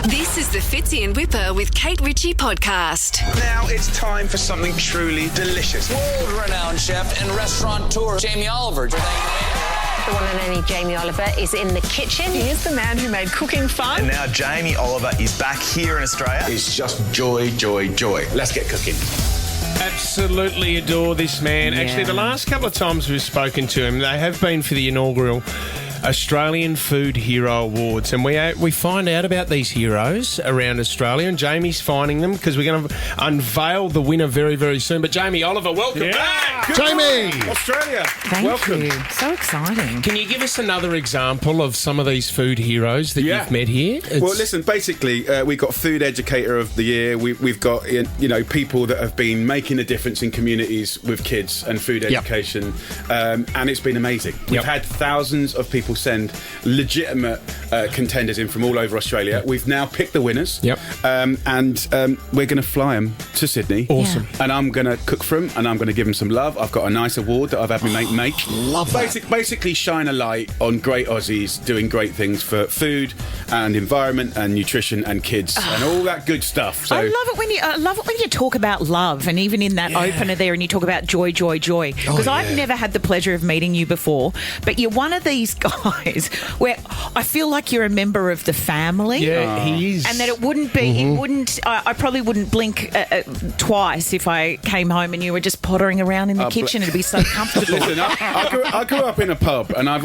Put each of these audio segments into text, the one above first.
This is the Fitzy and Whipper with Kate Ritchie podcast. Now it's time for something truly delicious. World-renowned chef and restaurateur Jamie Oliver. The one and only Jamie Oliver is in the kitchen. He is the man who made cooking fun. And now Jamie Oliver is back here in Australia. It's just joy, joy, joy. Let's get cooking. Absolutely adore this man. Yeah. Actually, the last couple of times we've spoken to him, they have been for the inaugural Australian Food Hero Awards, and we find out about these heroes around Australia, and Jamie's finding them because we're going to unveil the winner very, very soon. But Jamie Oliver, welcome back! Jamie! Australia! Thank you. So exciting. Can you give us another example of some of these food heroes that you've met here? Well, listen, basically, we've got Food Educator of the Year. We've got, people that have been making a difference in communities with kids and food education, and it's been amazing. We've had thousands of people send legitimate contenders in from all over Australia. We've now picked the winners, and we're going to fly them to Sydney. Awesome. And I'm going to cook for them, and I'm going to give them some love. I've got a nice award that I've had my mate make. Love that. Basically shine a light on great Aussies doing great things for food and environment and nutrition and kids and all that good stuff. So I love it when you talk about love, and even in that opener there, and you talk about joy, joy, joy. Because I've never had the pleasure of meeting you before, but you're one of these guys where I feel like you're a member of the family. Yeah, he is. And that it wouldn't be, I probably wouldn't blink twice if I came home and you were just pottering around in the kitchen. It'd be so comfortable. Listen, I grew up in a pub, and I've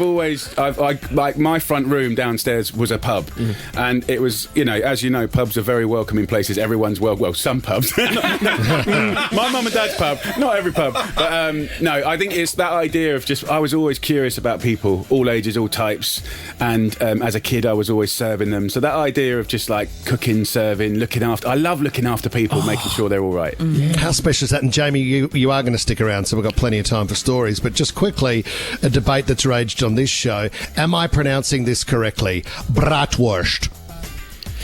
like my front room downstairs was a pub, and it was, as you know, pubs are very welcoming places. Everyone's well, some pubs. My mum and dad's pub, not every pub, but no, I think it's that idea of I was always curious about people, all ages, all types, and as a kid I was always serving them. So that idea of just like cooking, serving, looking after, I love looking after people, making sure they're all right. How special is that? And Jamie, you are going to stick around, so we've got plenty of time for stories. But just quickly, a debate that's raged on this show. Am I pronouncing this correctly? Bratwurst.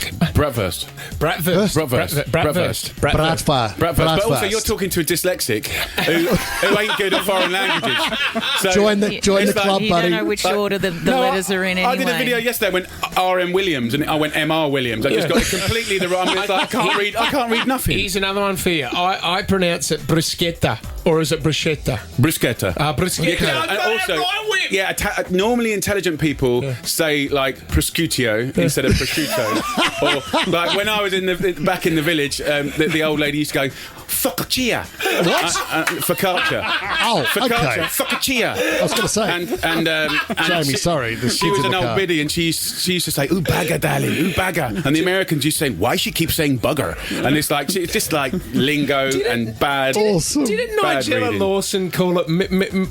Bratwurst. Bratwurst. Bratwurst. But also you're talking to a dyslexic who ain't good at foreign languages. So join the club, you buddy. don't know which order the letters are in anyway. I did a video yesterday. I went R.M. Williams and I went M.R. Williams. I just got it completely the wrong. It's like, I can't read nothing. Here's another one for you. I pronounce it bruschetta, or is it bruschetta? Bruschetta. Bruschetta. And also, normally intelligent people say like prosciutto instead of prosciutto. Or like when I was back in the village, the old lady used to go focaccia. What? Focaccia. Oh, focaccia. okay. Focaccia. I was going to say. And Jamie, sorry. She was an old biddy, and she used to say, "Ooh, bagger, darling, ooh, bagger." And the Americans used to say, "Why she keeps saying bugger?" And it's just like lingo and bad. Awesome. Didn't Nigella Lawson call it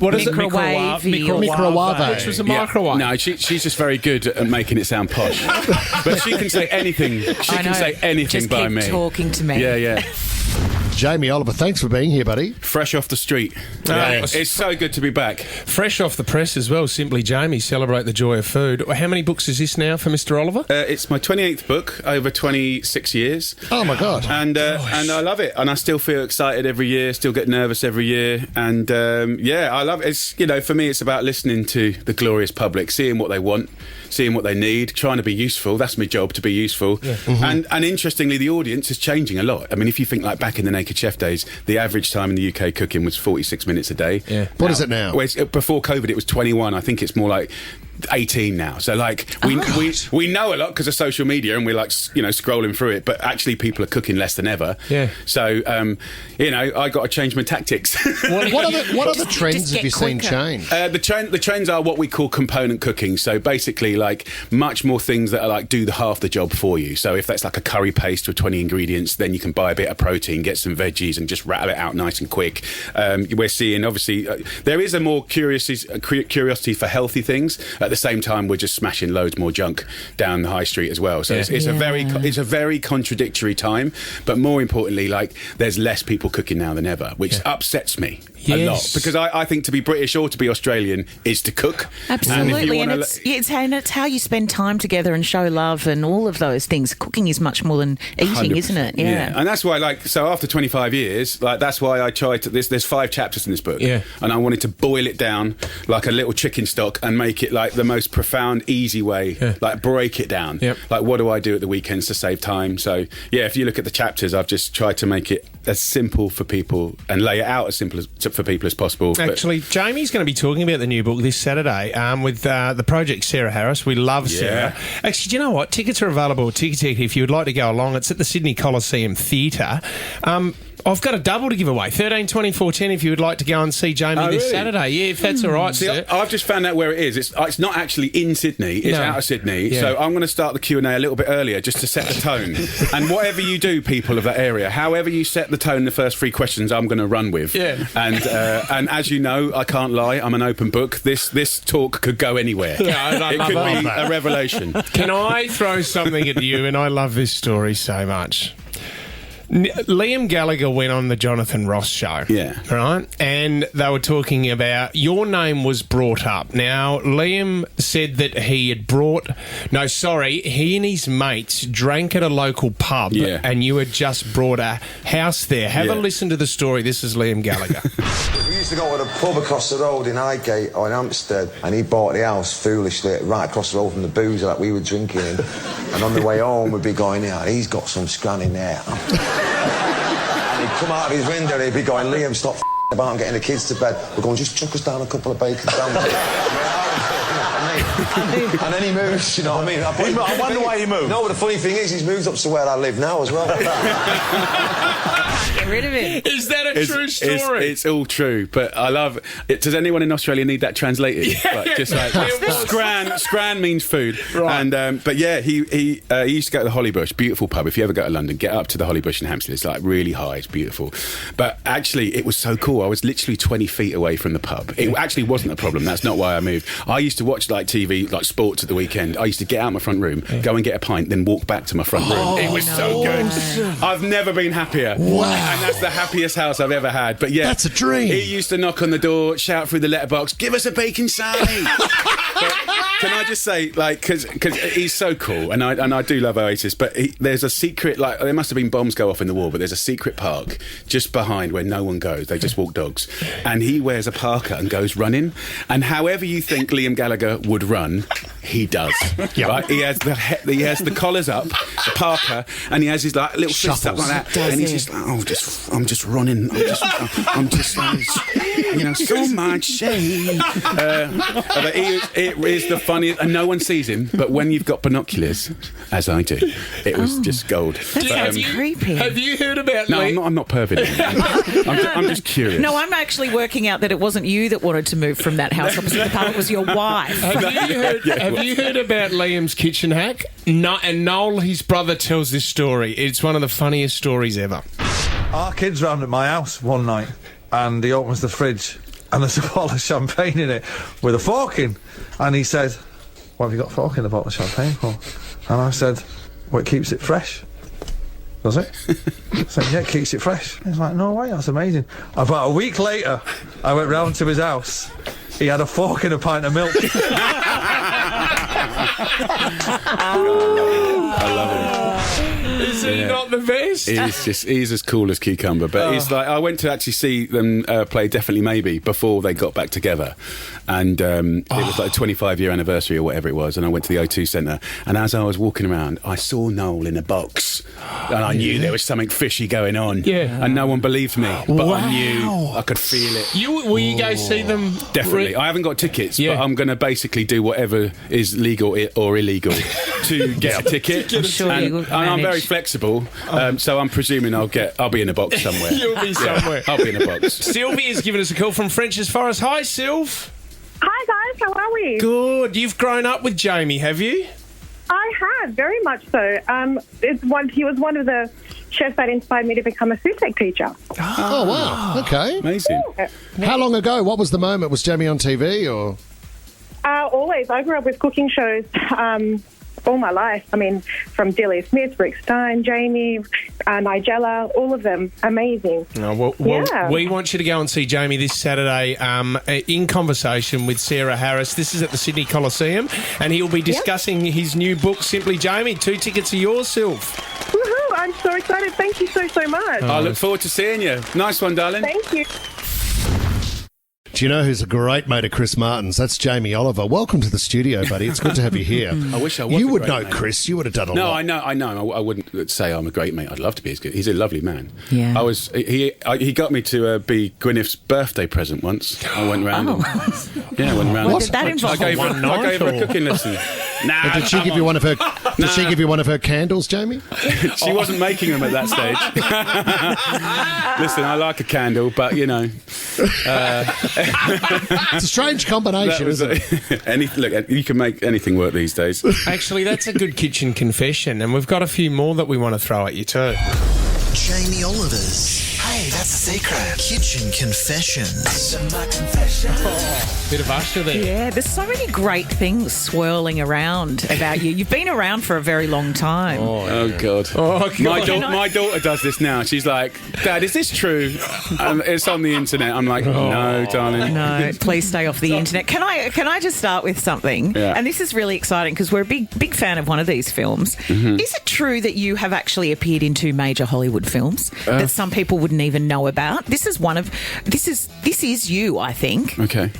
what is it? Microwave. Microwave. Which was a microwave. No, she's just very good at making it sound posh. But she can say anything. She can say anything just by keep me. talking to me. Yeah. Jamie Oliver, thanks for being here, buddy. Fresh off the street. It's so good to be back. Fresh off the press as well. Simply Jamie, celebrate the joy of food. How many books is this now for Mr. Oliver? It's my 28th book over 26 years. Oh my God! And I love it, and I still feel excited every year. Still get nervous every year, and I love it. It's for me, it's about listening to the glorious public, seeing what they want, seeing what they need, trying to be useful. That's my job, to be useful. Yeah. And interestingly, the audience is changing a lot. I mean, if you think like back in the Naked Chef days, the average time in the UK cooking was 46 minutes a day. Yeah. What is it now? Before COVID, it was 21. I think it's more like 18 now. So like we know a lot because of social media, and we're like scrolling through it, but actually people are cooking less than ever. Yeah. So I got to change my tactics. What are the trends have you seen change? The trends are what we call component cooking. So basically like much more things that are like do the half the job for you. So if that's like a curry paste with 20 ingredients, then you can buy a bit of protein, get some veggies and just rattle it out nice and quick. We're seeing obviously there is a more curiosity for healthy things. At the same time, we're just smashing loads more junk down the high street as well. So it's a very contradictory time. But more importantly, like there's less people cooking now than ever, which upsets me a lot, because I think to be British or to be Australian is to cook. Absolutely, and it's how you spend time together and show love and all of those things. Cooking is much more than eating, 100%. Isn't it? Yeah, and that's why after 25 years, like that's why I tried to. There's 5 chapters in this book, Yeah. and I wanted to boil it down like a little chicken stock and make it like the most profound, easy way, like break it down. Yep. Like, what do I do at the weekends to save time? So, yeah, if you look at the chapters, I've just tried to make it as simple for people and lay it out as simple for people as possible. Actually, Jamie's going to be talking about the new book this Saturday with the project Sarah Harris. We love Sarah. Actually, do you know what? Tickets are available at Ticketek if you would like to go along. It's at the Sydney Coliseum Theatre. I've got a double to give away. 13, 24, 10 if you would like to go and see Jamie this Saturday. Yeah, if that's all right, See, sir. I've just found out where it is. It's not actually in Sydney. It's out of Sydney. Yeah. So I'm going to start the Q&A a little bit earlier just to set the tone. And whatever you do, people of that area, however you set the tone, the first 3 questions I'm going to run with. Yeah. And as you know, I can't lie. I'm an open book. This talk could go anywhere. Yeah, it could be a revelation. Can I throw something at you? And I love this story so much. Liam Gallagher went on the Jonathan Ross show. Yeah. Right? And they were talking about your name was brought up. Now, Liam said that he and his mates drank at a local pub and you had just brought a house there. Have a listen to the story. This is Liam Gallagher. We used to go to the pub across the road in Highgate or in Hampstead, and he bought the house foolishly right across the road from the boozer that we were drinking in. And on the way home, we'd be going, he's got some scran in there. And he'd come out of his window and he'd be going, Liam, stop about and getting the kids to bed. We're going, just chuck us down a couple of bacon sandwiches. And then he moves, you know what I mean? I wonder why he moved. No, but the funny thing is, he's moved up to where I live now as well. Get rid of it. Is that a true story? It's all true, but I love it. Does anyone in Australia need that translated? Scran means food, right? And but yeah, he used to go to the Hollybush, beautiful pub. If you ever go to London, get up to the Hollybush in Hampstead. It's like really high, it's beautiful. But actually, it was so cool. I was literally 20 feet away from the pub. It actually wasn't a problem. That's not why I moved. I used to watch like TV, like sports at the weekend. I used to get out my front room, go and get a pint, then walk back to my front room. It was so good. I've never been happier. Wow. And that's the happiest house I've ever had. But yeah, that's a dream. He used to knock on the door, shout through the letterbox, give us a bacon sarnie. Can I just say, like, because he's so cool, and I do love Oasis, but there's a secret, like, there must have been bombs go off in the wall, but there's a secret park just behind where no one goes. They just walk dogs. And he wears a parka and goes running. And however you think Liam Gallagher would run, he does. Right? He has the collars up, the parka, and he has his like little fists up like that, and he's just like, I'm just running. I'm just so much shame. But it is the funniest, and no one sees him. But when you've got binoculars, as I do, it was just gold. That sounds creepy. Have you heard about? No, I'm not perving. I'm just curious. No, I'm actually working out that it wasn't you that wanted to move from that house opposite the pub. It was your wife. Have you heard about Liam's kitchen hack? No, and Noel, his brother, tells this story. It's one of the funniest stories ever. Our kids round at my house one night, and he opens the fridge, and there's a bottle of champagne in it with a fork in. And he said, "What have you got a fork in the bottle of champagne for?" And I said, "Well, it keeps it fresh." Does it? I said, "Yeah, it keeps it fresh." He's like, "No way, that's amazing." About a week later, I went round to his house. He had a fork in a pint of milk. I love him. Is he not the best? He's as cool as cucumber. But he's like, I went to actually see them play Definitely Maybe before they got back together, and it was like a 25-year anniversary or whatever it was. And I went to the O2 Centre, and as I was walking around, I saw Noel in a box, and I knew there was something fishy going on. Yeah, and no one believed me, but I knew, I could feel it. Will you go see them? Definitely. I haven't got tickets, but I'm going to basically do whatever is legal or illegal to get a ticket. And I'm very flexible, so I'm presuming I'll be in a box somewhere. You'll be somewhere. I'll be in a box. Sylvia's given us a call from French's Forest. Hi, Sylv. Hi guys, how are we? Good. You've grown up with Jamie, have you? I have, very much so. He was one of the chefs that inspired me to become a food tech teacher. Oh, wow. Okay. Amazing. How long ago? What was the moment? Was Jamie on TV or? Always. I grew up with cooking shows all my life. I mean, from Delia Smith, Rick Stein, Jamie, Nigella, all of them. Amazing. Well, we want you to go and see Jamie this Saturday in conversation with Sarah Harris. This is at the Sydney Coliseum, and he'll be discussing his new book, Simply Jamie. 2 tickets are yours, Sylv. Woohoo! I'm so excited. Thank you so much. I look forward to seeing you. Nice one, darling. Thank you. Do you know who's a great mate of Chris Martin's? That's Jamie Oliver. Welcome to the studio, buddy. It's good to have you here. I wish I was. You a would great know mate. Chris. You would have done a No, lot. I know. I wouldn't say I'm a great mate. I'd love to be as good. He's a lovely man. Yeah. He got me to be Gwyneth's birthday present once. I went round. I went round. What did that involve? I gave her a cooking lesson. Nah, Did she give you one of her? Did she give you one of her candles, Jamie? She wasn't making them at that stage. Listen, I like a candle, but you know, It's a strange combination, isn't it? Look, you can make anything work these days. Actually, that's a good kitchen confession, and we've got a few more that we want to throw at you too. Jamie Oliver's. Hey, that's a secret. Kitchen confessions. Bit of Usher there. Yeah, there's so many great things swirling around about you. You've been around for a very long time. Oh God! My daughter does this now. She's like, "Dad, is this true?" And it's on the internet. I'm like, "No, darling. No, please stay off the internet. Can I just start with something? Yeah. And this is really exciting because we're a big fan of one of these films. Is it true that you have actually appeared in 2 major Hollywood films that some people wouldn't even know about? This is you, I think. Okay.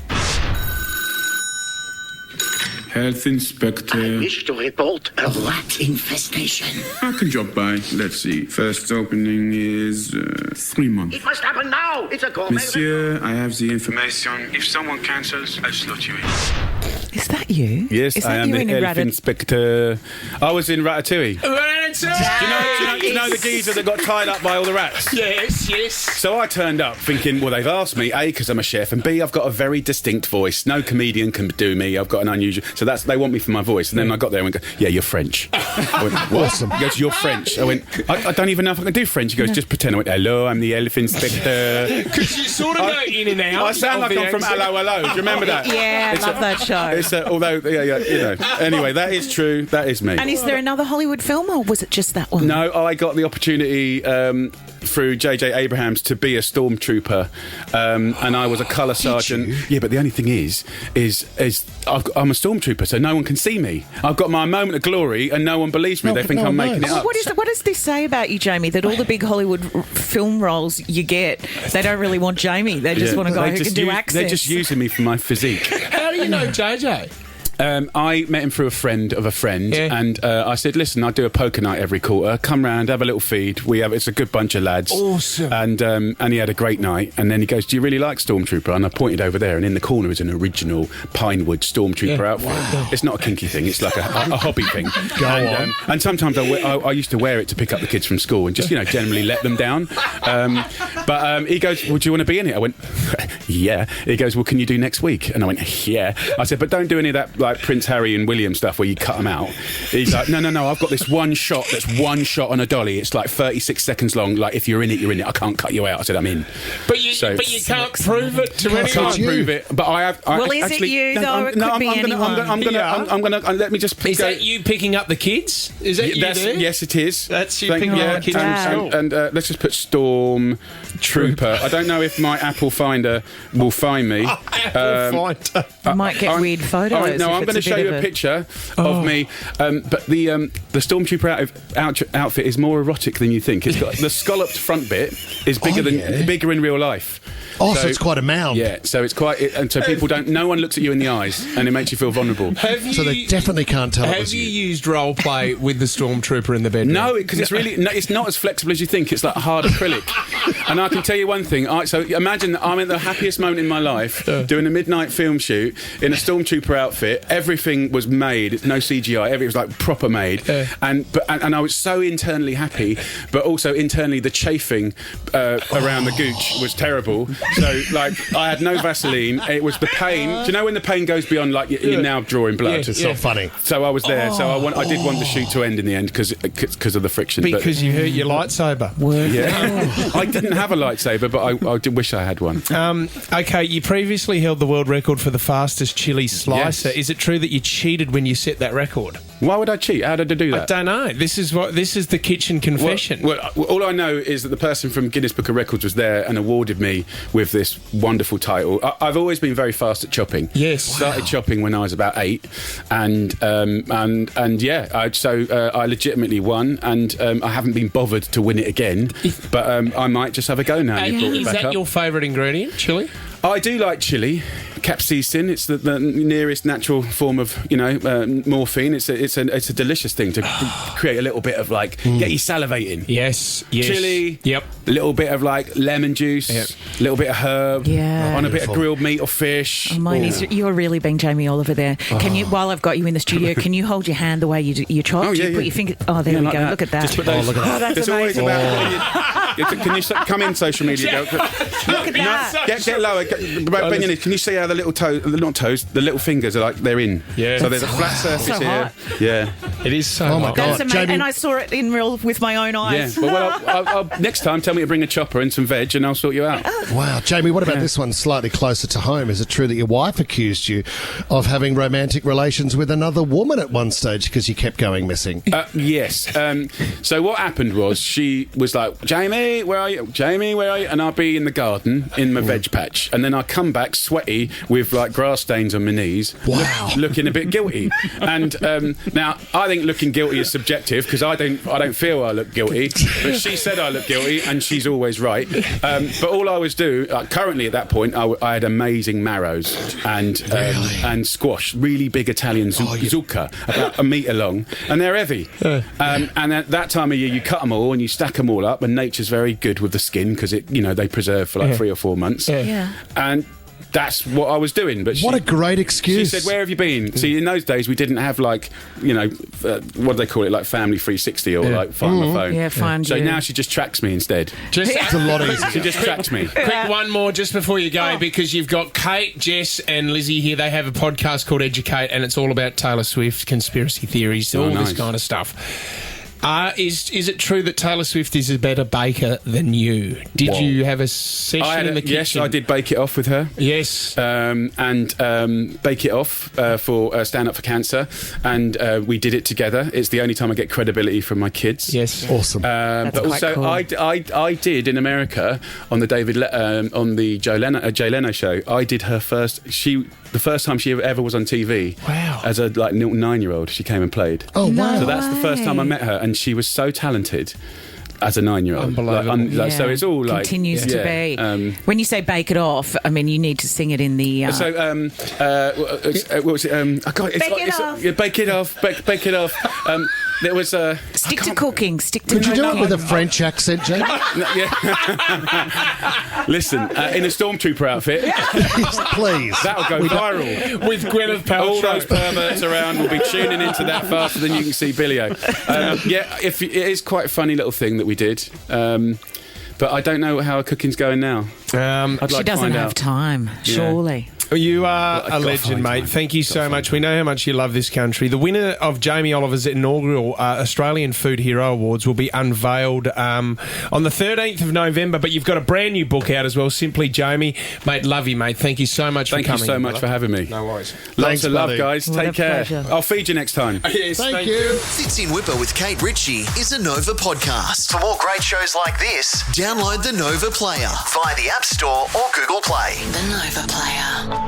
Health Inspector. I wish to report a rat infestation. I can drop by. Let's see. First opening is 3 months. It must happen now. It's a gourmet. Monsieur, I have the information. If someone cancels, I slot you in. Is that you? Yes, is I that am you the in Health Rabbit? Inspector. I was in Ratatouille. Ratatouille! Do you know the geezer that got tied up by all the rats? Yes. So I turned up thinking, well, they've asked me, A, because I'm a chef, and B, I've got a very distinct voice. No comedian can do me. I've got an unusual... So they want me for my voice. And then I got there and went, yeah, you're French. I went, what? Awesome. He goes, you're French. I went, I don't even know if I can do French. He goes, just pretend. I went, hello, I'm the Health Inspector. Because you sort of go in and out. I sound like I'm from Hello Hello. Do you remember that? Yeah, I love that show. It's although, you know. Anyway, that is true. That is me. And is there another Hollywood film, or was it just that one? No, I got the opportunity through J.J. Abrahams to be a stormtrooper, and I was a colour sergeant. Yeah, but the only thing is I'm a stormtrooper, so no one can see me. I've got my moment of glory, and no one believes me. They think I'm making it up. What does this say about you, Jamie? That all the big Hollywood film roles you get, they don't really want Jamie. They just want a guy who can do accents. They're just using me for my physique. How do you know JJ? I met him through a friend of a friend, and I said, "Listen, I do a poker night every quarter. Come round, have a little feed. It's a good bunch of lads." Awesome. And he had a great night. And then he goes, "Do you really like Stormtrooper?" And I pointed over there, and in the corner is an original Pinewood Stormtrooper outfit. Wow. It's not a kinky thing; it's like a hobby thing. And sometimes I used to wear it to pick up the kids from school and just generally let them down. But he goes, "Well, do you want to be in it?" I went, "Yeah." He goes, "Well, can you do next week?" And I went, "Yeah." I said, "But don't do any of that like Prince Harry and William stuff where you cut them out." He's like, no, I've got this one shot that's one shot on a dolly. It's like 36 seconds long. Like, if you're in it, you're in it. I can't cut you out. I said, I'm in. But you can't prove it to anyone. I can't prove it. But I have. Is it you, though? It could be anyone. I'm gonna let me just. Is that you picking up the kids? Is that you there? Yes, it is. That's you picking up the kids from school. And let's just put Storm Trooper. I don't know if my Apple Finder will find me. Apple Finder. You might get weird photos. No, I'm going to show you a picture of me. But the Stormtrooper outfit is more erotic than you think. It's got the scalloped front bit is bigger in real life. Oh, so it's quite a mound. Yeah, so it's quite, and so people don't. No one looks at you in the eyes, and it makes you feel vulnerable. So they definitely can't tell. Have you used role play with the Stormtrooper in the bedroom? No, because it's really, it's not as flexible as you think. It's like hard acrylic. And I can tell you one thing. So imagine that I'm at the happiest moment in my life, doing a midnight film shoot in a Stormtrooper outfit. Everything was made. It's no CGI. Everything was like proper made. And I was so internally happy, but also internally the chafing around the gooch was terrible. So, like, I had no Vaseline. It was the pain. Do you know when the pain goes beyond, like, you're now drawing blood? It's not funny. So I was there. So I did want the shoot to end in the end because of the friction. Because you hurt your lightsaber. Yeah. I didn't have a lightsaber, but I did wish I had one. Okay, you previously held the world record for the fastest chili slicer. Yes. Is it true that you cheated when you set that record? Why would I cheat? How did I do that? I don't know. This is the kitchen confession. Well, all I know is that the person from Guinness Book of Records was there and awarded me with this wonderful title. I've always been very fast at chopping. Yes. Started chopping when I was about 8, and yeah, I legitimately won, and I haven't been bothered to win it again. But I might just have a go now. Is that your favourite ingredient, chili? I do like chili, capsaicin. It's the nearest natural form of morphine. It's a delicious thing to create a little bit of get you salivating. Yes. Chili. Yep. A little bit of lemon juice. Yep. A little bit of herb. Yeah. On a bit of grilled meat or fish. Oh, mine is. You're really being Jamie Oliver there. Can you, while I've got you in the studio, can you hold your hand the way you chop? Oh, yeah, you put your finger. Oh, there we go. That. Look at that. Just put those. Look at that. Oh, that's it's amazing. Can you come in social media? Look at that. Get lower. Bend your knees. Can you see how the little toes, not toes, the little fingers are they're in? Yeah. So there's a flat surface so here. hot. Yeah. It is so. Oh my hot. God. That's amazing. Jamie- And I saw it in real with my own eyes. Yeah. Well, I'll next time tell me to bring a chopper and some veg, and I'll sort you out. Wow, Jamie, what about this one slightly closer to home? Is it true that your wife accused you of having romantic relations with another woman at one stage because you kept going missing? Yes. So what happened was she was like, Jamie, where are you? Jamie, where are you? And I'd be in the garden in my veg patch, and then I'd come back sweaty with grass stains on my knees. Wow. Looking a bit guilty. And now I think looking guilty is subjective because I don't feel I look guilty, but she said I look guilty, and she's always right. But all I was currently at that point, I had amazing marrows and squash, really big Italian zucca, about a metre long, and they're heavy. And at that time of year, you cut them all and you stack them all up, and nature's very good with the skin because they preserve for 3 or 4 months. Yeah. And that's what I was doing. But what a great excuse. She said, "Where have you been?" See, in those days we didn't have what do they call it, Family 360 or Find My Phone. Yeah, find So you. now she just tracks me instead. It's a lot easier. She just tracks me. Quick one more just before you go, because you've got Kate, Jess and Lizzie here. They have a podcast called Educate, and it's all about Taylor Swift, conspiracy theories, all this kind of stuff. Is it true that Taylor Swift is a better baker than you? Did you have a session in the kitchen? Yes, I did bake it off with her. Yes. And bake it off for Stand Up for Cancer. And we did it together. It's the only time I get credibility from my kids. Yes. Awesome. That's but quite also, cool. I did in America on the on the Jay Leno show. I did her first. The first time she ever was on TV. Wow. As a 9-year-old, she came and played. Oh, wow. So that's the first time I met her, and she was so talented as a 9-year-old. Unbelievable. So it's all continues to be. When you say bake it off, I mean you need to sing it in the. So what was it? Bake it off. Bake it off. There was a stick to cooking. Stick to. Could you do it with a French accent, Jamie? Listen, in a stormtrooper outfit, Please. that'll go viral. With Gwyneth Paltrow. All those perverts around will be tuning into that faster than you can see Billio. It is quite a funny little thing that we did. But I don't know how her cooking's going now. She doesn't have time, surely. You are a legend, mate. Thank you so much. We know how much you love this country. The winner of Jamie Oliver's inaugural Australian Food Hero Awards will be unveiled on the 13th of November, but you've got a brand new book out as well, Simply Jamie. Mate, love you, mate. Thank you so much for coming. Thank you so much for having me. No worries. Lots of love, buddy. guys. What a Take care. pleasure. I'll feed you next time. Yes, Thank you. Fits in Whipper with Kate Ritchie is a Nova podcast. For more great shows like this, download the Nova Player via the App Store or Google Play. The Nova Player.